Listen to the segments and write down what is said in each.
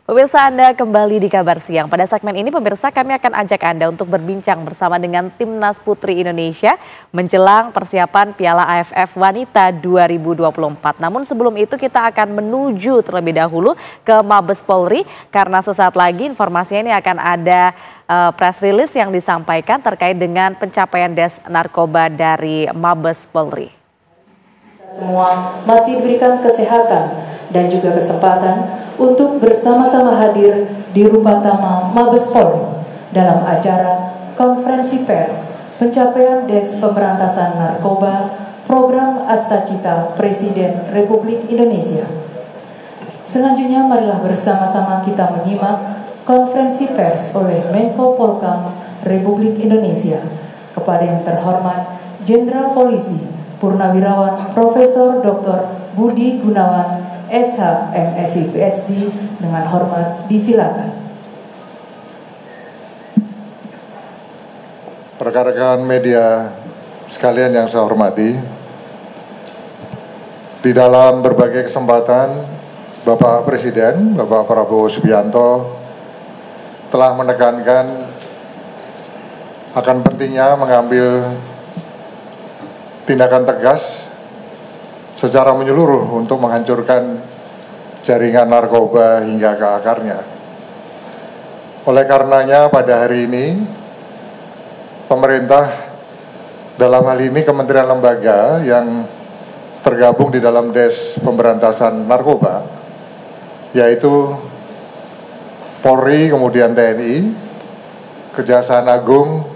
Pemirsa, Anda kembali di Kabar Siang. Pada segmen ini pemirsa, kami akan ajak Anda untuk berbincang bersama dengan Timnas Putri Indonesia menjelang persiapan Piala AFF Wanita 2024. Namun sebelum itu kita akan menuju terlebih dahulu ke Mabes Polri karena sesaat lagi informasinya ini akan ada press release yang disampaikan terkait dengan pencapaian Des Narkoba dari Mabes Polri. Semua masih diberikan kesehatan dan juga kesempatan untuk bersama-sama hadir di Rupatama Mabes Polri dalam acara konferensi pers pencapaian Des Pemberantasan Narkoba Program Astacita Presiden Republik Indonesia. Selanjutnya marilah bersama-sama kita menyimak konferensi pers oleh Menko Polhukam Republik Indonesia. Kepada yang terhormat Jenderal Polisi Purnawirawan Profesor Dr. Budi Gunawan SH MSI PSD dengan hormat disilakan. Rekan-rekan media sekalian yang saya hormati, di dalam berbagai kesempatan Bapak Presiden, Bapak Prabowo Subianto telah menekankan akan pentingnya mengambil tindakan tegas secara menyeluruh untuk menghancurkan jaringan narkoba hingga ke akarnya. Oleh karenanya pada hari ini pemerintah, dalam hal ini kementerian lembaga yang tergabung di dalam Des Pemberantasan Narkoba, yaitu Polri, kemudian TNI, Kejaksaan Agung,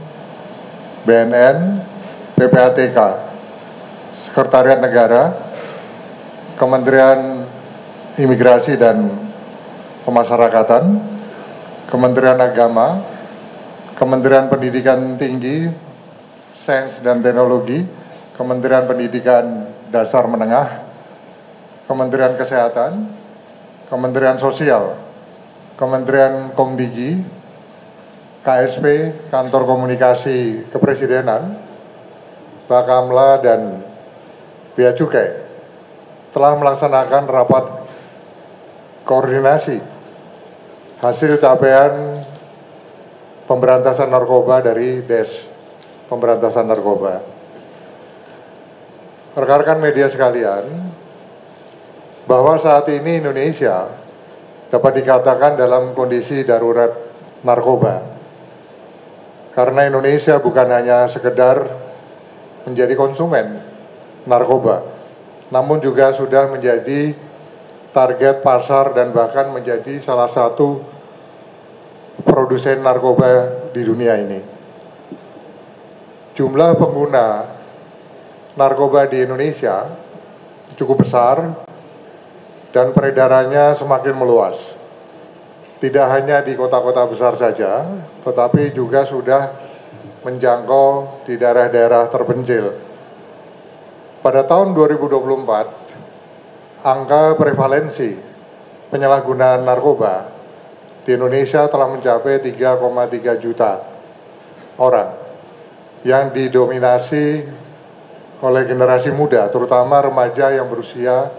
BNN, PPATK, Sekretariat Negara, Kementerian Imigrasi dan Pemasyarakatan, Kementerian Agama, Kementerian Pendidikan Tinggi, Sains dan Teknologi, Kementerian Pendidikan Dasar Menengah, Kementerian Kesehatan, Kementerian Sosial, Kementerian Komdigi, KSP, Kantor Komunikasi Kepresidenan, Bakamla dan Bea Cukai telah melaksanakan rapat koordinasi hasil capaian pemberantasan narkoba dari Des Pemberantasan Narkoba. Rekan-rekan media sekalian, bahwa saat ini Indonesia dapat dikatakan dalam kondisi darurat narkoba. Karena Indonesia bukan hanya sekedar menjadi konsumen narkoba, namun juga sudah menjadi target pasar dan bahkan menjadi salah satu produsen narkoba di dunia ini. Jumlah pengguna narkoba di Indonesia cukup besar dan peredarannya semakin meluas. Tidak hanya di kota-kota besar saja, tetapi juga sudah menjangkau di daerah-daerah terpencil. Pada tahun 2024, angka prevalensi penyalahgunaan narkoba di Indonesia telah mencapai 3,3 juta orang yang didominasi oleh generasi muda, terutama remaja yang berusia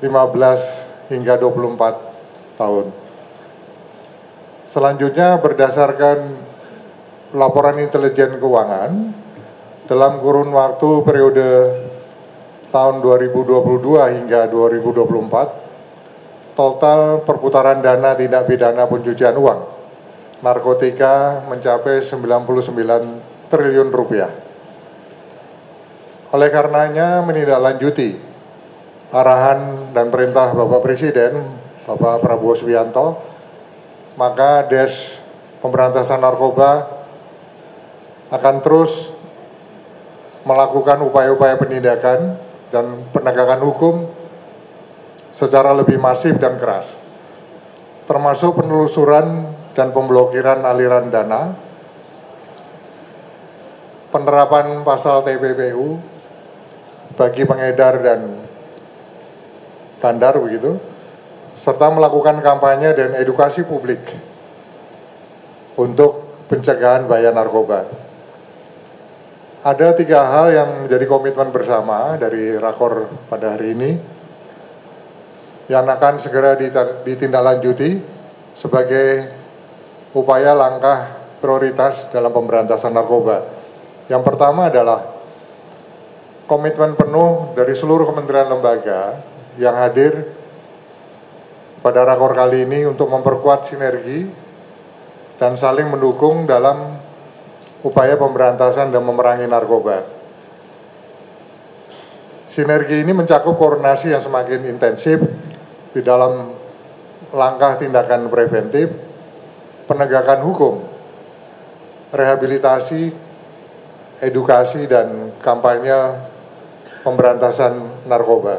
15 hingga 24 tahun. Selanjutnya berdasarkan laporan intelijen keuangan, dalam kurun waktu periode tahun 2022 hingga 2024, total perputaran dana tindak pidana pencucian uang narkotika mencapai 99 triliun rupiah. Oleh karenanya menindaklanjuti arahan dan perintah Bapak Presiden, Bapak Prabowo Subianto, maka Des Pemberantasan Narkoba akan terus melakukan upaya-upaya penindakan dan penegakan hukum secara lebih masif dan keras, termasuk penelusuran dan pemblokiran aliran dana, penerapan pasal TPPU bagi pengedar dan bandar begitu, serta melakukan kampanye dan edukasi publik untuk pencegahan bahaya narkoba. Ada 3 hal yang menjadi komitmen bersama dari Rakor pada hari ini. yang akan segera ditindaklanjuti sebagai upaya langkah prioritas dalam pemberantasan narkoba. Yang pertama adalah komitmen penuh dari seluruh kementerian lembaga yang hadir pada rakor kali ini untuk memperkuat sinergi dan saling mendukung dalam upaya pemberantasan dan memerangi narkoba. Sinergi ini mencakup koordinasi yang semakin intensif di dalam langkah tindakan preventif, penegakan hukum, rehabilitasi, edukasi, dan kampanye pemberantasan narkoba.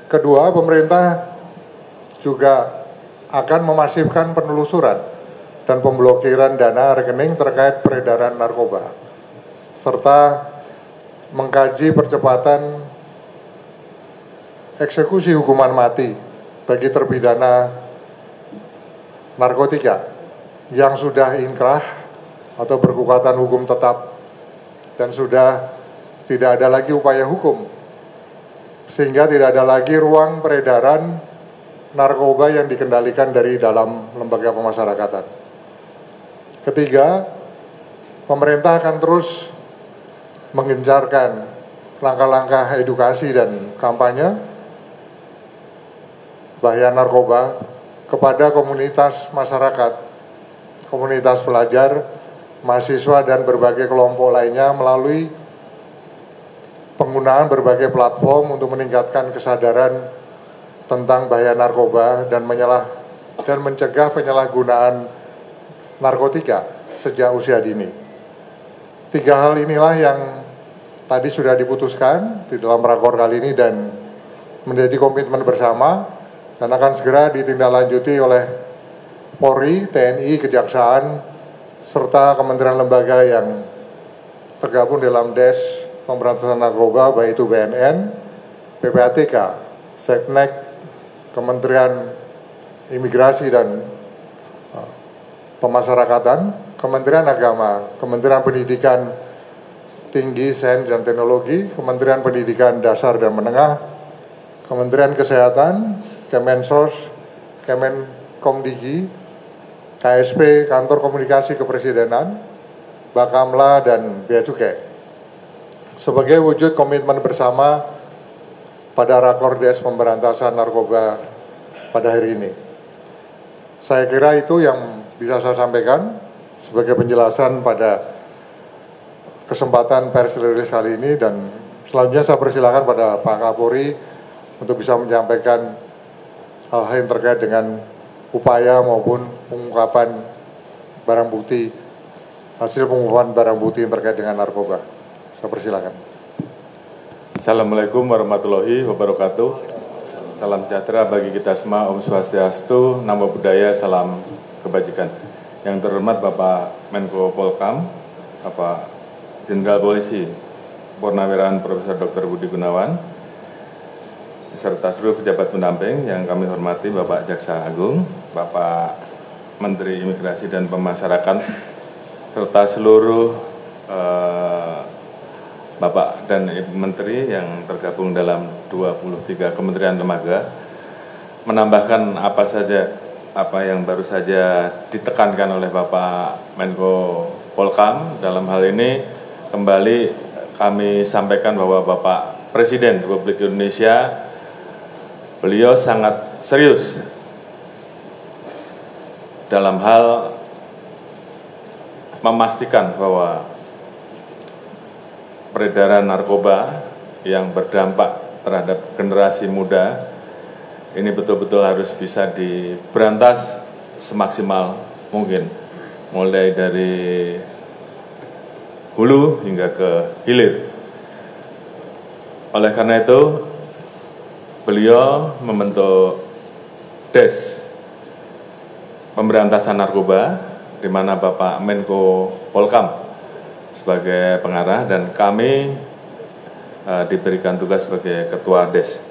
Kedua, pemerintah juga akan memasifkan penelusuran dan pemblokiran dana rekening terkait peredaran narkoba, serta mengkaji percepatan eksekusi hukuman mati bagi terpidana narkotika yang sudah inkrah atau berkekuatan hukum tetap dan sudah tidak ada lagi upaya hukum, sehingga tidak ada lagi ruang peredaran narkoba yang dikendalikan dari dalam lembaga pemasyarakatan. Ketiga, pemerintah akan terus menggencarkan langkah-langkah edukasi dan kampanye bahaya narkoba kepada komunitas masyarakat, komunitas pelajar, mahasiswa, dan berbagai kelompok lainnya melalui penggunaan berbagai platform untuk meningkatkan kesadaran tentang bahaya narkoba dan mencegah penyalahgunaan narkotika sejak usia dini. 3 hal inilah yang tadi sudah diputuskan di dalam rakor kali ini dan menjadi komitmen bersama dan akan segera ditindaklanjuti oleh Polri, TNI, Kejaksaan, serta kementerian lembaga yang tergabung dalam Des Pemberantasan Narkoba, baik itu BNN, PPATK, Seknek, Kementerian Imigrasi dan Pemasyarakatan, Kementerian Agama, Kementerian Pendidikan Tinggi, Sains dan Teknologi, Kementerian Pendidikan Dasar dan Menengah, Kementerian Kesehatan, Kemensos, Kemenkomdigi, KSP, Kantor Komunikasi Kepresidenan, Bakamla, dan Bea Cukai. Sebagai wujud komitmen bersama pada rakor Des Pemberantasan Narkoba pada hari ini. Saya kira itu yang bisa saya sampaikan sebagai penjelasan pada kesempatan pers rilis kali ini, dan selanjutnya saya persilakan pada Pak Kapolri untuk bisa menyampaikan hal-hal yang terkait dengan upaya maupun pengungkapan barang bukti, hasil pengungkapan barang bukti yang terkait dengan narkoba. Saya persilakan. Assalamualaikum warahmatullahi wabarakatuh. Salam sejahtera bagi kita semua, Om Swastiastu, Namo Buddhaya, salam kebajikan. Yang terhormat Bapak Menko Polkam, Bapak Jenderal Polisi Purnawirawan Profesor Dr. Budi Gunawan, beserta seluruh pejabat pendamping yang kami hormati, Bapak Jaksa Agung, Bapak Menteri Imigrasi dan Pemasyarakatan, serta seluruh Bapak dan Ibu Menteri yang tergabung dalam 23 kementerian lembaga. Menambahkan apa yang baru saja ditekankan oleh Bapak Menko Polkam, dalam hal ini kembali kami sampaikan bahwa Bapak Presiden Republik Indonesia, beliau sangat serius dalam hal memastikan bahwa peredaran narkoba yang berdampak terhadap generasi muda ini betul-betul harus bisa diberantas semaksimal mungkin, mulai dari hulu hingga ke hilir. Oleh karena itu, beliau membentuk Des Pemberantasan Narkoba, di mana Bapak Menko Polkam sebagai pengarah dan kami diberikan tugas sebagai Ketua Des.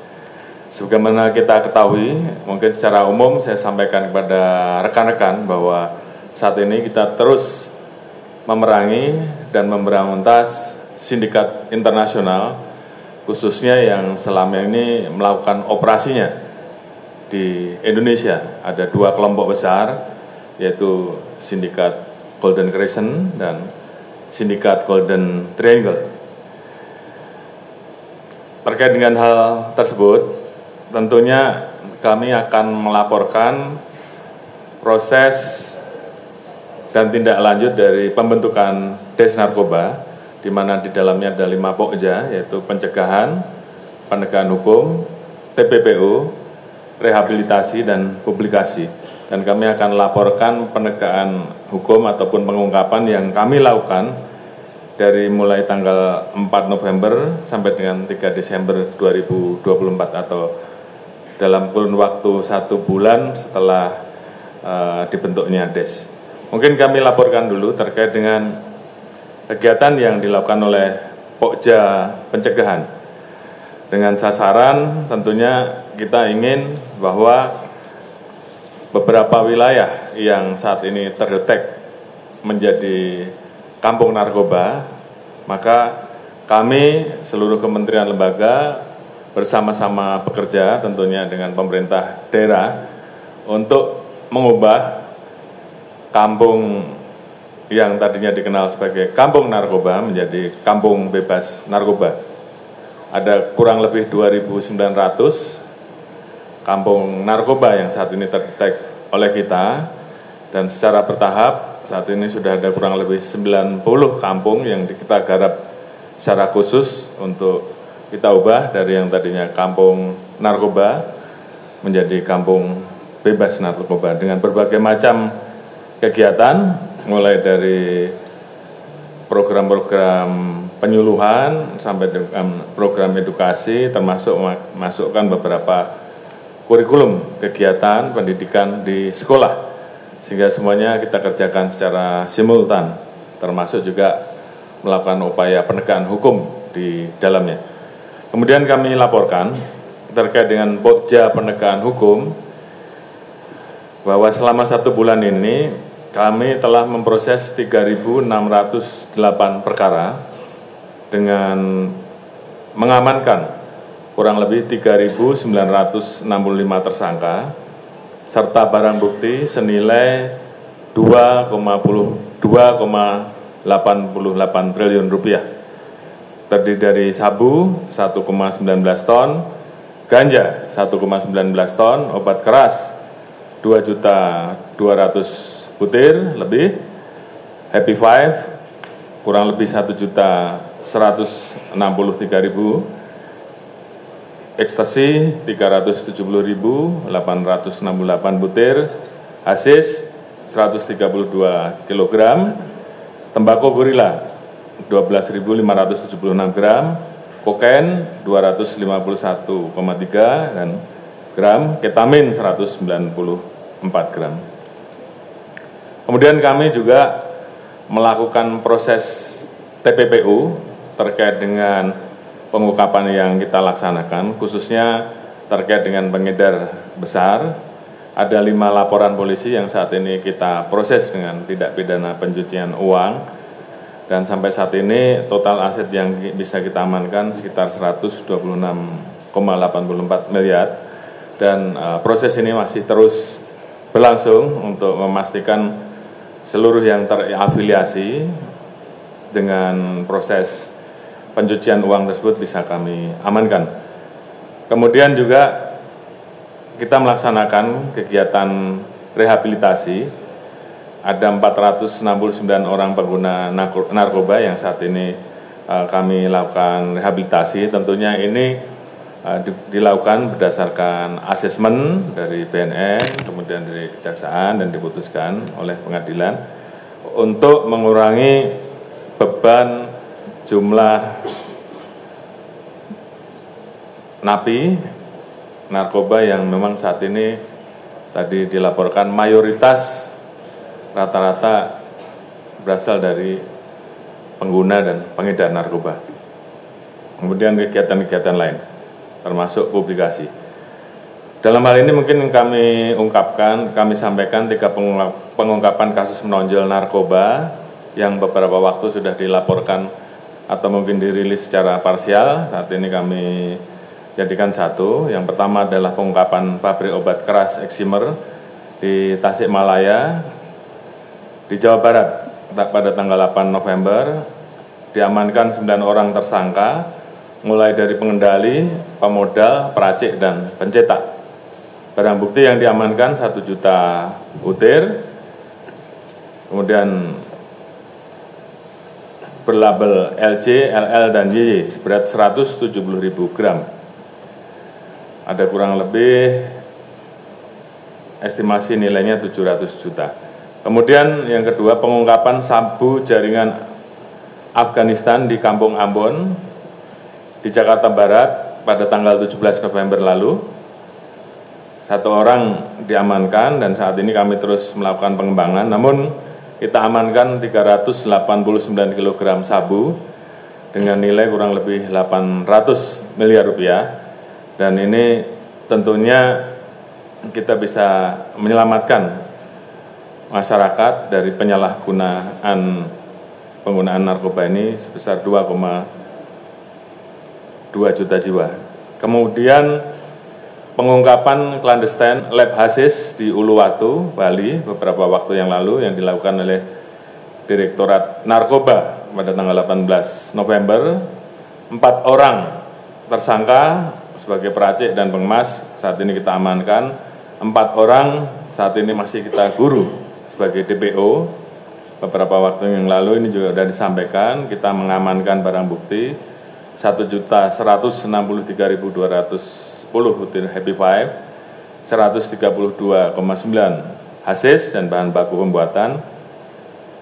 Sebagaimana kita ketahui, mungkin secara umum saya sampaikan kepada rekan-rekan bahwa saat ini kita terus memerangi dan memberantas sindikat internasional, khususnya yang selama ini melakukan operasinya di Indonesia. Ada 2 kelompok besar, yaitu sindikat Golden Crescent dan sindikat Golden Triangle. Terkait dengan hal tersebut, tentunya kami akan melaporkan proses dan tindak lanjut dari pembentukan Des Narkoba, di mana di dalamnya ada 5 pokja, yaitu pencegahan, penegakan hukum, TPPU, rehabilitasi, dan publikasi. Dan kami akan laporkan penegakan hukum ataupun pengungkapan yang kami lakukan dari mulai tanggal 4 November sampai dengan 3 Desember 2024 atau dalam kurun waktu 1 bulan setelah dibentuknya DES. Mungkin kami laporkan dulu terkait dengan kegiatan yang dilakukan oleh Pokja pencegahan. Dengan sasaran tentunya kita ingin bahwa beberapa wilayah yang saat ini terdetek menjadi kampung narkoba, maka kami seluruh kementerian lembaga bersama-sama bekerja tentunya dengan pemerintah daerah untuk mengubah kampung yang tadinya dikenal sebagai kampung narkoba menjadi kampung bebas narkoba. Ada kurang lebih 2.900 kampung narkoba yang saat ini terdetek oleh kita, dan secara bertahap saat ini sudah ada kurang lebih 90 kampung yang kita garap secara khusus untuk kita ubah dari yang tadinya kampung narkoba menjadi kampung bebas narkoba dengan berbagai macam kegiatan, mulai dari program-program penyuluhan sampai dengan program edukasi, termasuk masukkan beberapa kurikulum kegiatan pendidikan di sekolah, sehingga semuanya kita kerjakan secara simultan, termasuk juga melakukan upaya penegakan hukum di dalamnya. Kemudian kami laporkan terkait dengan Pokja penegakan hukum bahwa selama 1 bulan ini kami telah memproses 3.608 perkara dengan mengamankan kurang lebih 3.965 tersangka serta barang bukti senilai 2,88 triliun rupiah. Terdiri dari sabu 1,19 ton, ganja 1,19 ton, obat keras 2.200.000 butir lebih, Happy Five kurang lebih 1.163.000, ekstasi 370.868 butir, hasis 132 kg, tembakau gorila 12.576 gram, kokain 251,3 dan gram, ketamin 194 gram. Kemudian kami juga melakukan proses TPPU terkait dengan pengungkapan yang kita laksanakan, khususnya terkait dengan pengedar besar. Ada 5 laporan polisi yang saat ini kita proses dengan tindak pidana pencucian uang, dan sampai saat ini total aset yang bisa kita amankan sekitar 126,84 miliar, dan proses ini masih terus berlangsung untuk memastikan seluruh yang terafiliasi dengan proses pencucian uang tersebut bisa kami amankan. Kemudian juga kita melaksanakan kegiatan rehabilitasi. Ada 469 orang pengguna narkoba yang saat ini kami lakukan rehabilitasi. Tentunya ini dilakukan berdasarkan asesmen dari BNN, kemudian dari Kejaksaan, dan diputuskan oleh pengadilan untuk mengurangi beban jumlah napi narkoba yang memang saat ini tadi dilaporkan mayoritas rata-rata berasal dari pengguna dan pengedar narkoba. Kemudian kegiatan-kegiatan lain termasuk publikasi. Dalam hal ini mungkin kami sampaikan 3 pengungkapan kasus menonjol narkoba yang beberapa waktu sudah dilaporkan atau mungkin dirilis secara parsial. Saat ini kami jadikan satu. Yang pertama adalah pengungkapan pabrik obat keras Eksimer di Tasikmalaya, di Jawa Barat pada tanggal 8 November. Diamankan 9 orang tersangka, mulai dari pengendali, pemodal, peracik, dan pencetak. Barang bukti yang diamankan 1 juta butir, kemudian berlabel LC, LL, dan YY seberat 170.000 gram. Ada kurang lebih estimasi nilainya 700 juta. Kemudian yang kedua, pengungkapan sabu jaringan Afghanistan di Kampung Ambon di Jakarta Barat pada tanggal 17 November lalu. 1 orang diamankan dan saat ini kami terus melakukan pengembangan. Namun kita amankan 389 kg sabu dengan nilai kurang lebih 800 miliar rupiah. Dan ini tentunya kita bisa menyelamatkan masyarakat dari penyalahgunaan penggunaan narkoba ini sebesar 2,2 juta jiwa. Kemudian pengungkapan klandestin lab hasis di Uluwatu, Bali beberapa waktu yang lalu yang dilakukan oleh Direktorat Narkoba pada tanggal 18 November. 4 orang tersangka sebagai peracik dan pengemas saat ini kita amankan. 4 orang saat ini masih kita guru sebagai DPO. Beberapa waktu yang lalu ini juga sudah disampaikan, kita mengamankan barang bukti 1.163.210 butir Happy Five, 132,9 hasis dan bahan baku pembuatan.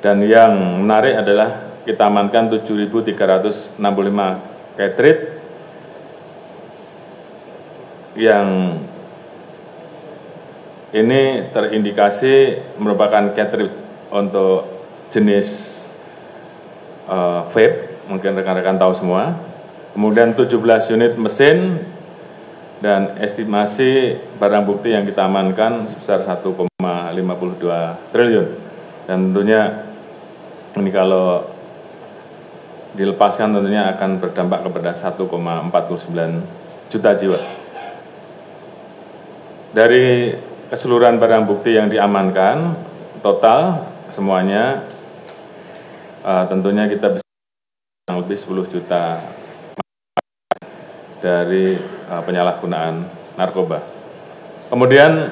Dan yang menarik adalah kita amankan 7.365 cartridge yang ini terindikasi merupakan cartridge untuk jenis vape, mungkin rekan-rekan tahu semua. Kemudian 17 unit mesin dan estimasi barang bukti yang kita amankan sebesar 1,52 triliun. Dan tentunya ini kalau dilepaskan tentunya akan berdampak kepada 1,49 juta jiwa. Dari keseluruhan barang bukti yang diamankan, total semuanya tentunya kita bisa lebih 10 juta dari penyalahgunaan narkoba. Kemudian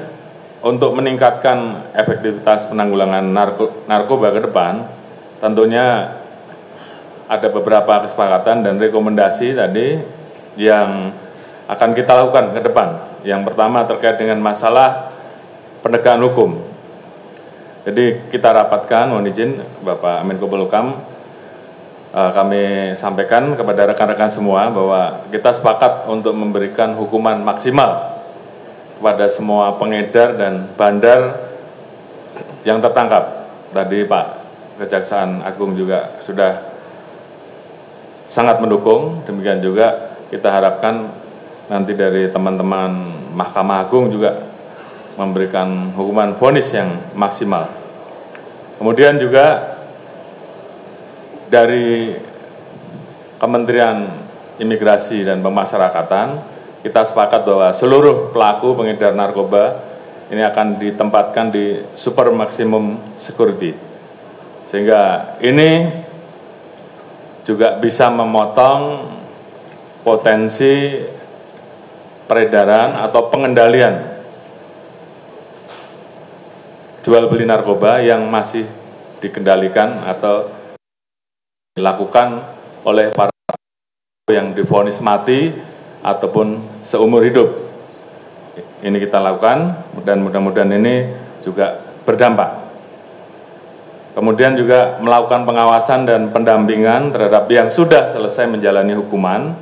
untuk meningkatkan efektivitas penanggulangan narkoba ke depan, tentunya ada beberapa kesepakatan dan rekomendasi tadi yang akan kita lakukan ke depan. Yang pertama terkait dengan masalah penegakan hukum. Jadi kita rapatkan, mohon izin Bapak Menko Polhukam, kami sampaikan kepada rekan-rekan semua bahwa kita sepakat untuk memberikan hukuman maksimal kepada semua pengedar dan bandar yang tertangkap. Tadi Pak Kejaksaan Agung juga sudah sangat mendukung, demikian juga kita harapkan nanti dari teman-teman Mahkamah Agung juga memberikan hukuman vonis yang maksimal. Kemudian juga dari Kementerian Imigrasi dan Pemasyarakatan, kita sepakat bahwa seluruh pelaku pengedar narkoba ini akan ditempatkan di super maksimum security. Sehingga ini juga bisa memotong potensi peredaran atau pengendalian jual beli narkoba yang masih dikendalikan atau dilakukan oleh para yang divonis mati ataupun seumur hidup. Ini kita lakukan dan mudah-mudahan ini juga berdampak. Kemudian juga melakukan pengawasan dan pendampingan terhadap yang sudah selesai menjalani hukuman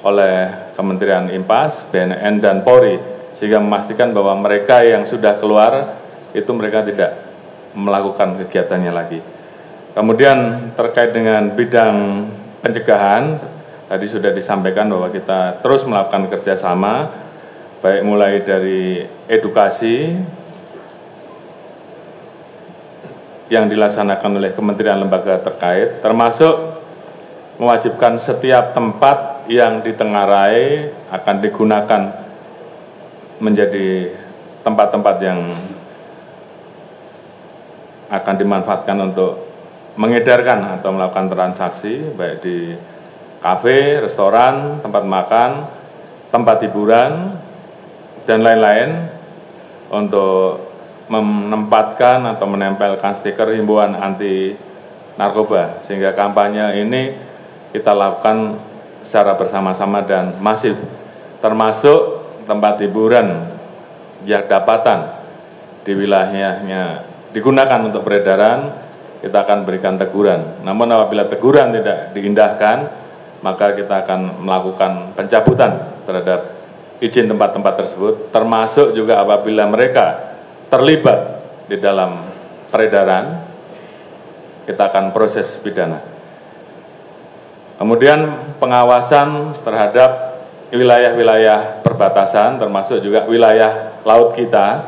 oleh Kementerian IMPAS, BNN, dan Polri, sehingga memastikan bahwa mereka yang sudah keluar itu mereka tidak melakukan kegiatannya lagi. Kemudian terkait dengan bidang pencegahan, tadi sudah disampaikan bahwa kita terus melakukan kerjasama, baik mulai dari edukasi yang dilaksanakan oleh kementerian lembaga terkait, termasuk mewajibkan setiap tempat yang ditengarai akan digunakan menjadi tempat-tempat yang akan dimanfaatkan untuk mengedarkan atau melakukan transaksi, baik di kafe, restoran, tempat makan, tempat hiburan, dan lain-lain, untuk menempatkan atau menempelkan stiker himbauan anti narkoba, sehingga kampanye ini kita lakukan secara bersama-sama dan masif, termasuk tempat hiburan yang dapatan di wilayahnya digunakan untuk peredaran, kita akan berikan teguran. Namun apabila teguran tidak diindahkan, maka kita akan melakukan pencabutan terhadap izin tempat-tempat tersebut, termasuk juga apabila mereka terlibat di dalam peredaran, kita akan proses pidana. Kemudian pengawasan terhadap wilayah-wilayah perbatasan, termasuk juga wilayah laut kita,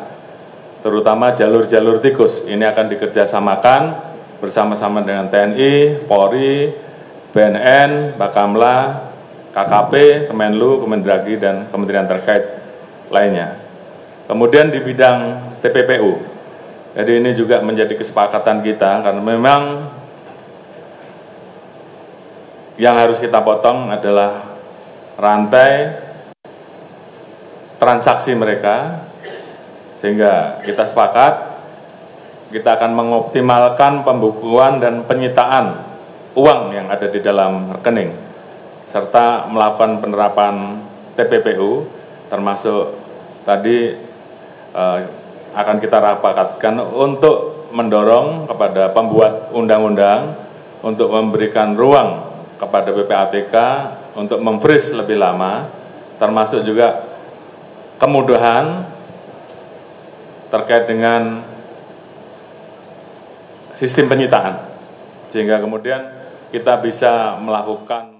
terutama jalur-jalur tikus. Ini akan dikerjasamakan bersama-sama dengan TNI, Polri, BNN, Bakamla, KKP, Kemenlu, Kemendagri, dan kementerian terkait lainnya. Kemudian di bidang TPPU, jadi ini juga menjadi kesepakatan kita, karena memang yang harus kita potong adalah rantai transaksi mereka, sehingga kita sepakat kita akan mengoptimalkan pembukuan dan penyitaan uang yang ada di dalam rekening, serta melakukan penerapan TPPU, termasuk tadi akan kita rapatkan untuk mendorong kepada pembuat undang-undang untuk memberikan ruang kepada PPATK untuk memfreeze lebih lama, termasuk juga kemudahan terkait dengan sistem penyitaan, sehingga kemudian kita bisa melakukan